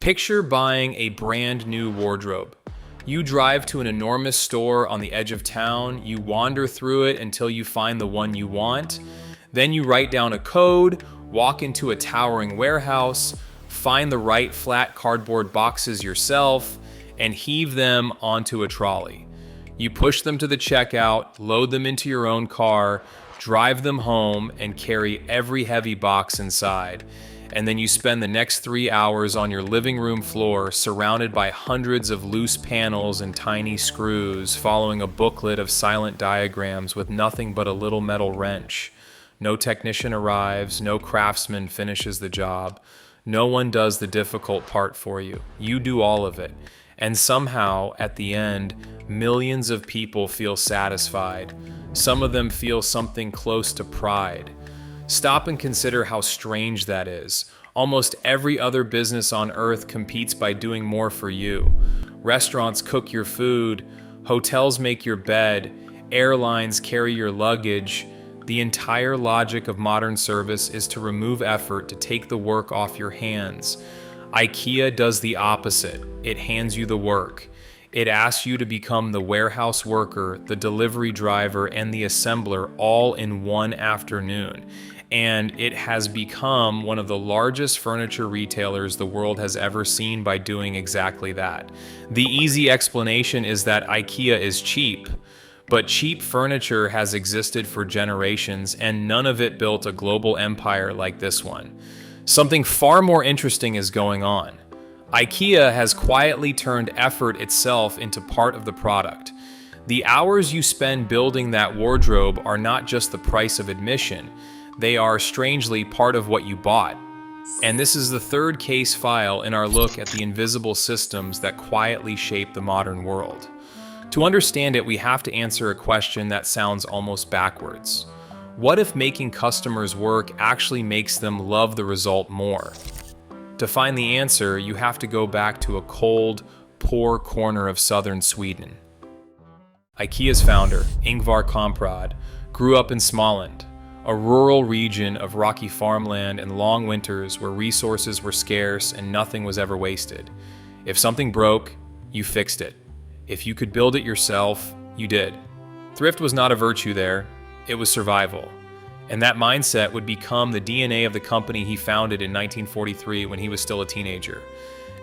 Picture buying a brand new wardrobe. You drive to an enormous store on the edge of town, you wander through it until you find the one you want, then you write down a code, walk into a towering warehouse, find the right flat cardboard boxes yourself, and heave them onto a trolley. You push them to the checkout, load them into your own car, drive them home, and carry every heavy box inside. And then you spend the next 3 hours on your living room floor surrounded by hundreds of loose panels and tiny screws, following a booklet of silent diagrams with nothing but a little metal wrench. No technician arrives, no craftsman finishes the job. No one does the difficult part for you. You do all of it. And somehow, at the end, millions of people feel satisfied. Some of them feel something close to pride. Stop and consider how strange that is. Almost every other business on earth competes by doing more for you. Restaurants cook your food, hotels make your bed, airlines carry your luggage. The entire logic of modern service is to remove effort, to take the work off your hands. IKEA does the opposite. It hands you the work. It asks you to become the warehouse worker, the delivery driver, and the assembler all in one afternoon. And it has become one of the largest furniture retailers the world has ever seen by doing exactly that. The easy explanation is that IKEA is cheap, but cheap furniture has existed for generations, and none of it built a global empire like this one. Something far more interesting is going on. IKEA has quietly turned effort itself into part of the product. The hours you spend building that wardrobe are not just the price of admission. They are strangely part of what you bought. And this is the third case file in our look at the invisible systems that quietly shape the modern world. To understand it, we have to answer a question that sounds almost backwards. What if making customers work actually makes them love the result more? To find the answer, you have to go back to a cold, poor corner of southern Sweden. IKEA's founder, Ingvar Kamprad, grew up in Småland, a rural region of rocky farmland and long winters where resources were scarce and nothing was ever wasted. If something broke, you fixed it. If you could build it yourself, you did. Thrift was not a virtue there, it was survival. And that mindset would become the DNA of the company he founded in 1943 when he was still a teenager.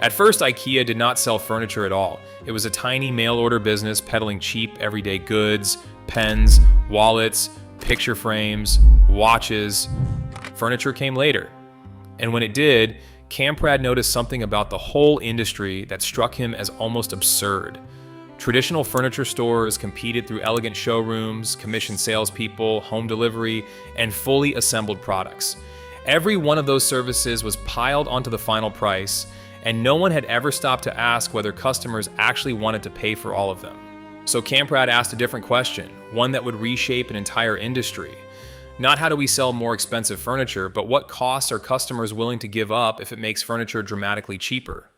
At first, IKEA did not sell furniture at all. It was a tiny mail-order business peddling cheap, everyday goods, pens, wallets, picture frames, watches. Furniture came later. And when it did, Kamprad noticed something about the whole industry that struck him as almost absurd. Traditional furniture stores competed through elegant showrooms, commissioned salespeople, home delivery, and fully assembled products. Every one of those services was piled onto the final price, and no one had ever stopped to ask whether customers actually wanted to pay for all of them. So Kamprad asked a different question, one that would reshape an entire industry. Not how do we sell more expensive furniture, but what costs are customers willing to give up if it makes furniture dramatically cheaper?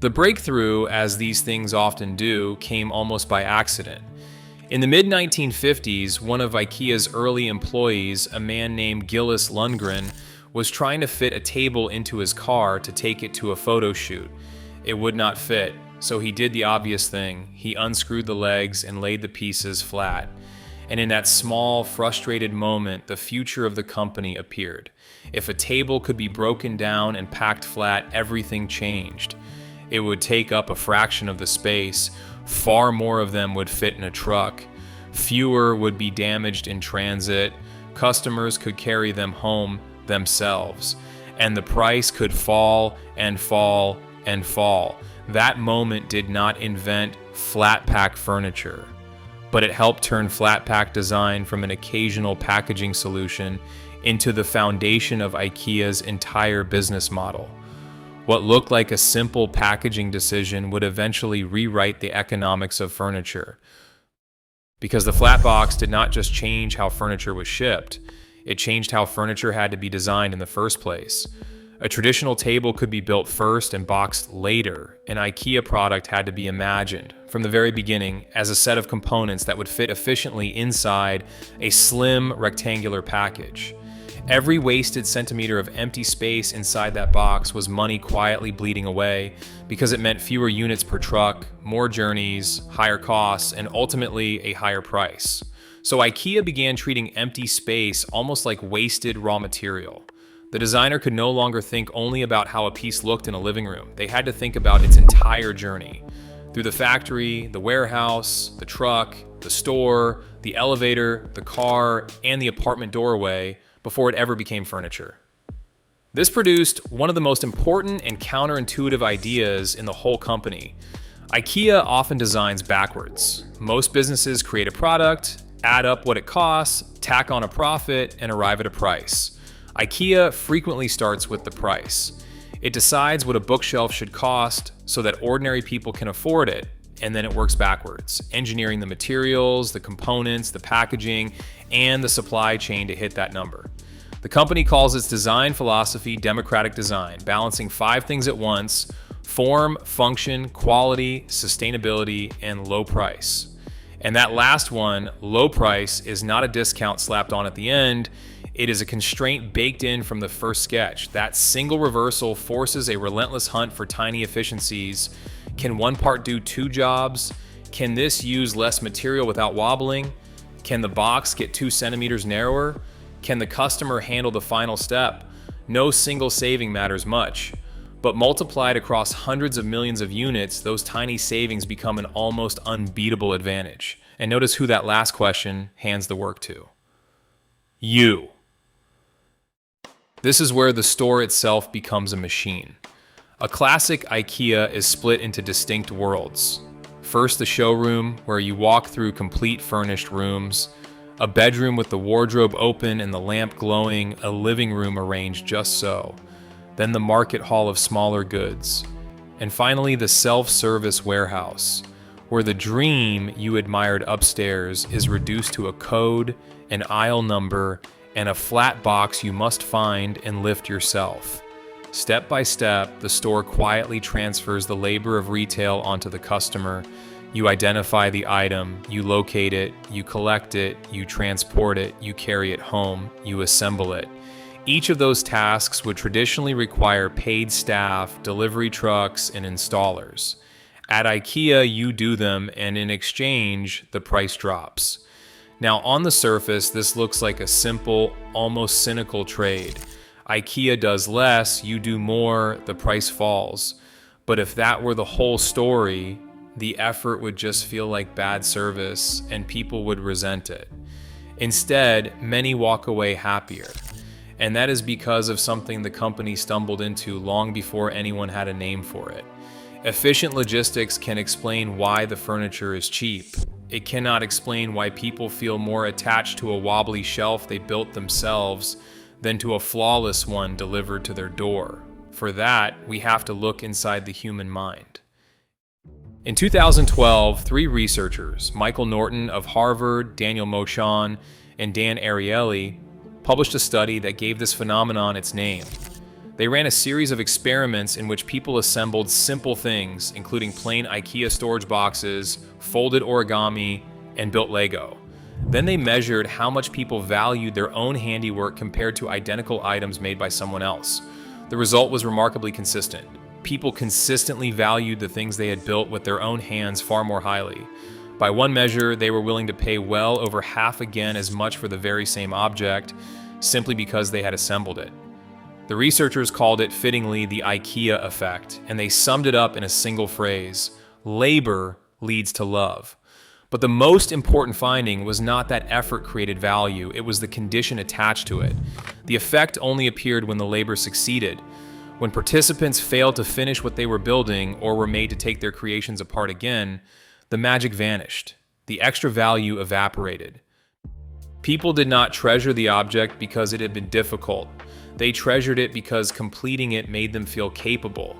The breakthrough, as these things often do, came almost by accident. In the mid-1950s, one of IKEA's early employees, a man named Gillis Lundgren, was trying to fit a table into his car to take it to a photo shoot. It would not fit, so he did the obvious thing. He unscrewed the legs and laid the pieces flat. And in that small, frustrated moment, the future of the company appeared. If a table could be broken down and packed flat, everything changed. It would take up a fraction of the space. Far more of them would fit in a truck. Fewer would be damaged in transit. Customers could carry them home themselves. And the price could fall and fall and fall. That moment did not invent flat pack furniture, but it helped turn flat pack design from an occasional packaging solution into the foundation of IKEA's entire business model. What looked like a simple packaging decision would eventually rewrite the economics of furniture. Because the flat box did not just change how furniture was shipped, it changed how furniture had to be designed in the first place. A traditional table could be built first and boxed later. An IKEA product had to be imagined from the very beginning as a set of components that would fit efficiently inside a slim rectangular package. Every wasted centimeter of empty space inside that box was money quietly bleeding away because it meant fewer units per truck, more journeys, higher costs, and ultimately a higher price. So IKEA began treating empty space almost like wasted raw material. The designer could no longer think only about how a piece looked in a living room. They had to think about its entire journey. Through the factory, the warehouse, the truck, the store, the elevator, the car, and the apartment doorway before it ever became furniture. This produced one of the most important and counterintuitive ideas in the whole company. IKEA often designs backwards. Most businesses create a product, add up what it costs, tack on a profit, and arrive at a price. IKEA frequently starts with the price. It decides what a bookshelf should cost so that ordinary people can afford it, and then it works backwards, engineering the materials, the components, the packaging, and the supply chain to hit that number. The company calls its design philosophy democratic design, balancing 5 things at once: form, function, quality, sustainability, and low price. And that last one, low price, is not a discount slapped on at the end. It is a constraint baked in from the first sketch. That single reversal forces a relentless hunt for tiny efficiencies. Can one part do 2 jobs? Can this use less material without wobbling? Can the box get 2 centimeters narrower? Can the customer handle the final step? No single saving matters much. But multiplied across hundreds of millions of units, those tiny savings become an almost unbeatable advantage. And notice who that last question hands the work to. You. This is where the store itself becomes a machine. A classic IKEA is split into distinct worlds. First, the showroom, where you walk through complete furnished rooms, a bedroom with the wardrobe open and the lamp glowing, a living room arranged just so. Then the market hall of smaller goods. And finally, the self-service warehouse, where the dream you admired upstairs is reduced to a code, an aisle number, and a flat box you must find and lift yourself. Step by step, the store quietly transfers the labor of retail onto the customer. You identify the item, you locate it, you collect it, you transport it, you carry it home, you assemble it. Each of those tasks would traditionally require paid staff, delivery trucks, and installers. At IKEA, you do them, and in exchange, the price drops. Now, on the surface, this looks like a simple, almost cynical trade. IKEA does less, you do more, the price falls. But if that were the whole story, the effort would just feel like bad service, and people would resent it. Instead, many walk away happier. And that is because of something the company stumbled into long before anyone had a name for it. Efficient logistics can explain why the furniture is cheap. It cannot explain why people feel more attached to a wobbly shelf they built themselves than to a flawless one delivered to their door. For that, we have to look inside the human mind. In 2012, 3 researchers, Michael Norton of Harvard, Daniel Moshon, and Dan Ariely, published a study that gave this phenomenon its name. They ran a series of experiments in which people assembled simple things, including plain IKEA storage boxes, folded origami, and built Lego. Then they measured how much people valued their own handiwork compared to identical items made by someone else. The result was remarkably consistent. People consistently valued the things they had built with their own hands far more highly. By one measure, they were willing to pay well over half again as much for the very same object, simply because they had assembled it. The researchers called it fittingly the IKEA effect, and they summed it up in a single phrase: labor leads to love. But the most important finding was not that effort created value, it was the condition attached to it. The effect only appeared when the labor succeeded. When participants failed to finish what they were building or were made to take their creations apart again, the magic vanished. The extra value evaporated. People did not treasure the object because it had been difficult. They treasured it because completing it made them feel capable.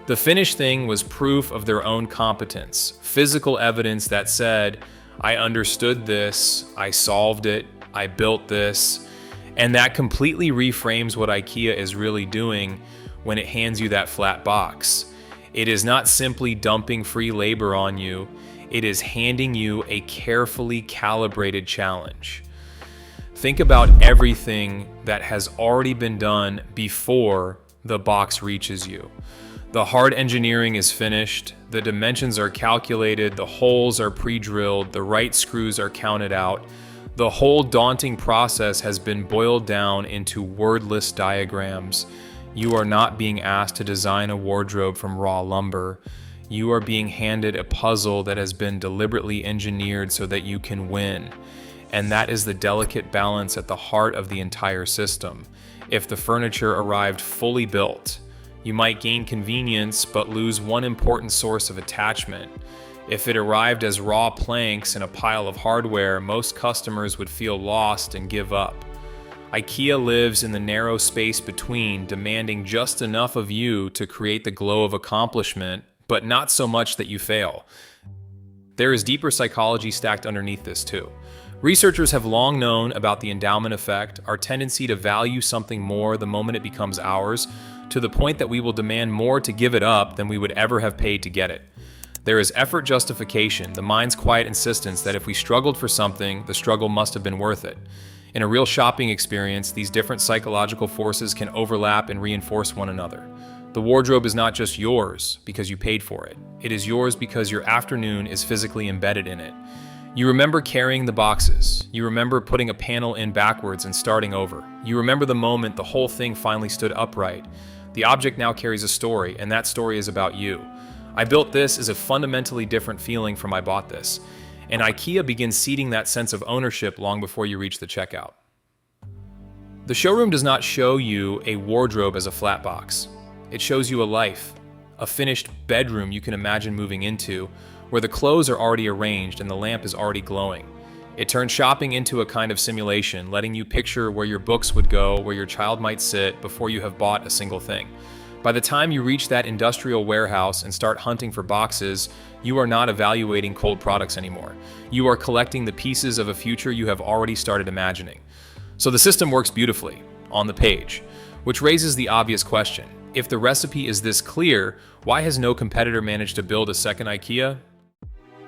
The finished thing was proof of their own competence, physical evidence that said, I understood this, I solved it, I built this, and that completely reframes what IKEA is really doing when it hands you that flat box. It is not simply dumping free labor on you, it is handing you a carefully calibrated challenge. Think about everything that has already been done before the box reaches you. The hard engineering is finished, the dimensions are calculated, the holes are pre-drilled, the right screws are counted out. The whole daunting process has been boiled down into wordless diagrams. You are not being asked to design a wardrobe from raw lumber. You are being handed a puzzle that has been deliberately engineered so that you can win. And that is the delicate balance at the heart of the entire system. If the furniture arrived fully built, you might gain convenience but lose one important source of attachment. If it arrived as raw planks in a pile of hardware, most customers would feel lost and give up. IKEA lives in the narrow space between, demanding just enough of you to create the glow of accomplishment, but not so much that you fail. There is deeper psychology stacked underneath this too. Researchers have long known about the endowment effect, our tendency to value something more the moment it becomes ours, to the point that we will demand more to give it up than we would ever have paid to get it. There is effort justification, the mind's quiet insistence that if we struggled for something, the struggle must have been worth it. In a real shopping experience, these different psychological forces can overlap and reinforce one another. The wardrobe is not just yours because you paid for it. It is yours because your afternoon is physically embedded in it. You remember carrying the boxes. You remember putting a panel in backwards and starting over. You remember the moment the whole thing finally stood upright. The object now carries a story, and that story is about you. I built this is a fundamentally different feeling from I bought this. And IKEA begins seeding that sense of ownership long before you reach the checkout. The showroom does not show you a wardrobe as a flat box. It shows you a life, a finished bedroom you can imagine moving into, where the clothes are already arranged and the lamp is already glowing. It turns shopping into a kind of simulation, letting you picture where your books would go, where your child might sit before you have bought a single thing. By the time you reach that industrial warehouse and start hunting for boxes, you are not evaluating cold products anymore. You are collecting the pieces of a future you have already started imagining. So the system works beautifully, on the page, which raises the obvious question. If the recipe is this clear, why has no competitor managed to build a second IKEA?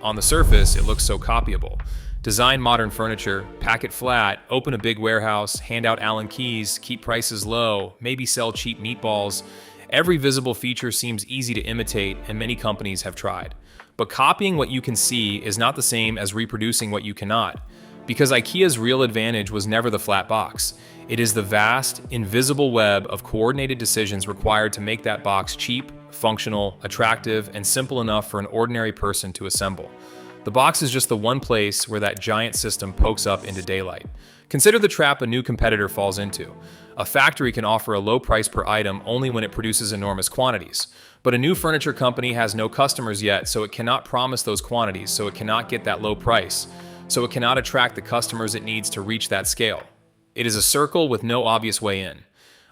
On the surface, it looks so copyable. Design modern furniture, pack it flat, open a big warehouse, hand out Allen keys, keep prices low, maybe sell cheap meatballs. Every visible feature seems easy to imitate, and many companies have tried. But copying what you can see is not the same as reproducing what you cannot. Because IKEA's real advantage was never the flat box. It is the vast, invisible web of coordinated decisions required to make that box cheap, functional, attractive, and simple enough for an ordinary person to assemble. The box is just the one place where that giant system pokes up into daylight. Consider the trap a new competitor falls into. A factory can offer a low price per item only when it produces enormous quantities. But a new furniture company has no customers yet, so it cannot promise those quantities, so it cannot get that low price. So it cannot attract the customers it needs to reach that scale. It is a circle with no obvious way in.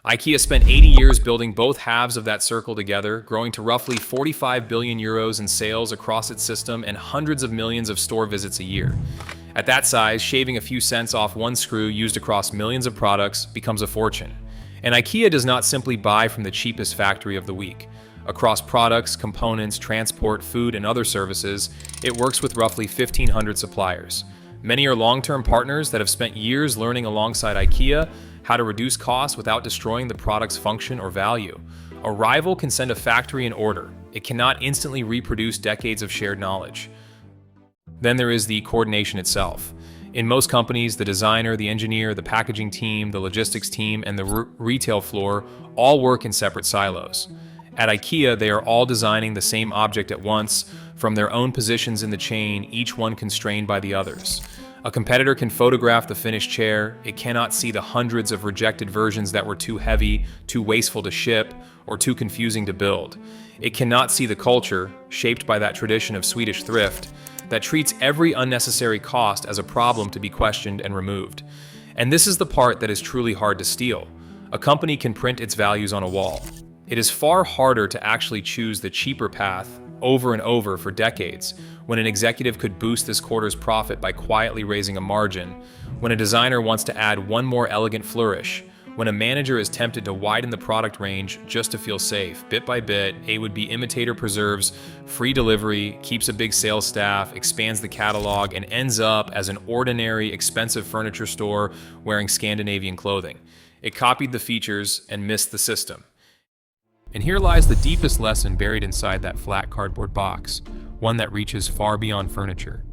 IKEA spent 80 years building both halves of that circle together, growing to roughly 45 billion euros in sales across its system and hundreds of millions of store visits a year. At that size, shaving a few cents off one screw used across millions of products becomes a fortune. And IKEA does not simply buy from the cheapest factory of the week. Across products, components, transport, food, and other services, it works with roughly 1,500 suppliers. Many are long-term partners that have spent years learning alongside IKEA how to reduce costs without destroying the product's function or value. A rival can send a factory in order. It cannot instantly reproduce decades of shared knowledge. Then there is the coordination itself. In most companies, the designer, the engineer, the packaging team, the logistics team, and the retail floor all work in separate silos. At IKEA, they are all designing the same object at once, from their own positions in the chain, each one constrained by the others. A competitor can photograph the finished chair. It cannot see the hundreds of rejected versions that were too heavy, too wasteful to ship, or too confusing to build. It cannot see the culture, shaped by that tradition of Swedish thrift, that treats every unnecessary cost as a problem to be questioned and removed. And this is the part that is truly hard to steal. A company can print its values on a wall. It is far harder to actually choose the cheaper path over and over for decades, when an executive could boost this quarter's profit by quietly raising a margin, when a designer wants to add one more elegant flourish, When a manager is tempted to widen the product range just to feel safe, bit by bit, A would be imitator preserves free delivery, keeps a big sales staff, expands the catalog, and ends up as an ordinary, expensive furniture store wearing Scandinavian clothing. It copied the features and missed the system. And here lies the deepest lesson buried inside that flat cardboard box, one that reaches far beyond furniture.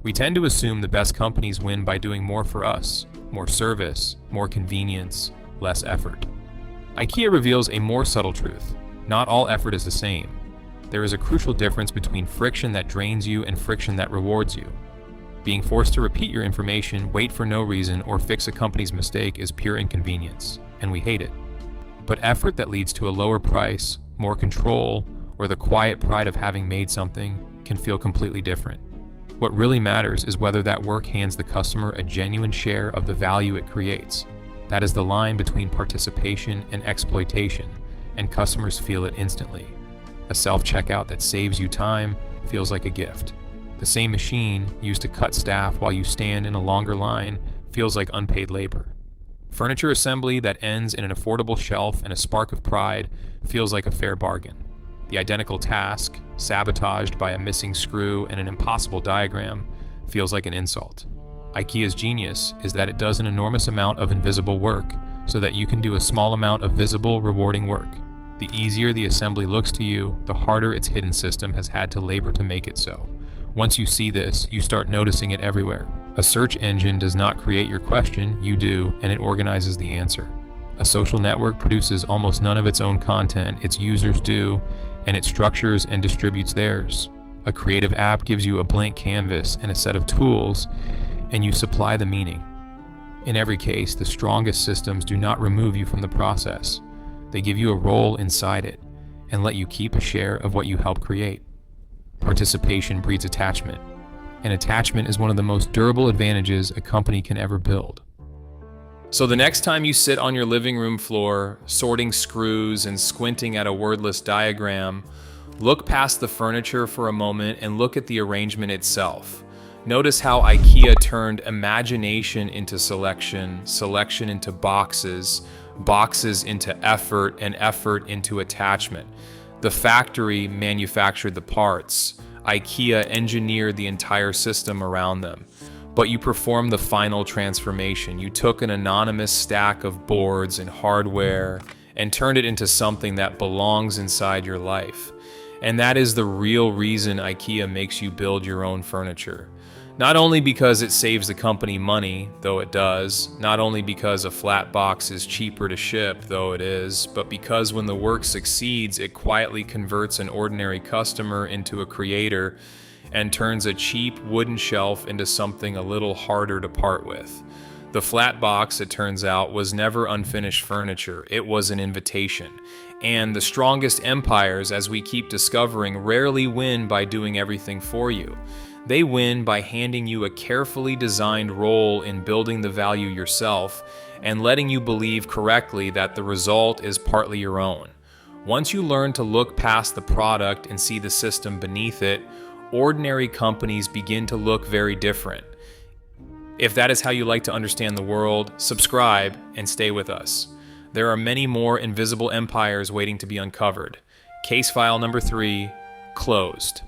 We tend to assume the best companies win by doing more for us, more service, more convenience, less effort. IKEA reveals a more subtle truth. Not all effort is the same. There is a crucial difference between friction that drains you and friction that rewards you. Being forced to repeat your information, wait for no reason, or fix a company's mistake is pure inconvenience, and we hate it. But effort that leads to a lower price, more control, or the quiet pride of having made something can feel completely different. What really matters is whether that work hands the customer a genuine share of the value it creates. That is the line between participation and exploitation, and customers feel it instantly. A self-checkout that saves you time feels like a gift. The same machine used to cut staff while you stand in a longer line feels like unpaid labor. Furniture assembly that ends in an affordable shelf and a spark of pride feels like a fair bargain. The identical task, sabotaged by a missing screw and an impossible diagram, feels like an insult. IKEA's genius is that it does an enormous amount of invisible work so that you can do a small amount of visible, rewarding work. The easier the assembly looks to you, the harder its hidden system has had to labor to make it so. Once you see this, you start noticing it everywhere. A search engine does not create your question, you do, and it organizes the answer. A social network produces almost none of its own content, its users do, and it structures and distributes theirs. A creative app gives you a blank canvas and a set of tools, and you supply the meaning. In every case, the strongest systems do not remove you from the process. They give you a role inside it, and let you keep a share of what you help create. Participation breeds attachment, and attachment is one of the most durable advantages a company can ever build. So the next time you sit on your living room floor, sorting screws and squinting at a wordless diagram, look past the furniture for a moment and look at the arrangement itself. Notice how IKEA turned imagination into selection, selection into boxes, boxes into effort, and effort into attachment. The factory manufactured the parts. IKEA engineered the entire system around them. But you performed the final transformation. You took an anonymous stack of boards and hardware and turned it into something that belongs inside your life. And that is the real reason IKEA makes you build your own furniture. Not only because it saves the company money, though it does, not only because a flat box is cheaper to ship, though it is, but because when the work succeeds, it quietly converts an ordinary customer into a creator and turns a cheap wooden shelf into something a little harder to part with. The flat box, it turns out, was never unfinished furniture. It was an invitation. And the strongest empires, as we keep discovering, rarely win by doing everything for you. They win by handing you a carefully designed role in building the value yourself and letting you believe correctly that the result is partly your own. Once you learn to look past the product and see the system beneath it, ordinary companies begin to look very different. If that is how you like to understand the world, subscribe and stay with us. There are many more invisible empires waiting to be uncovered. Case file number 3, closed.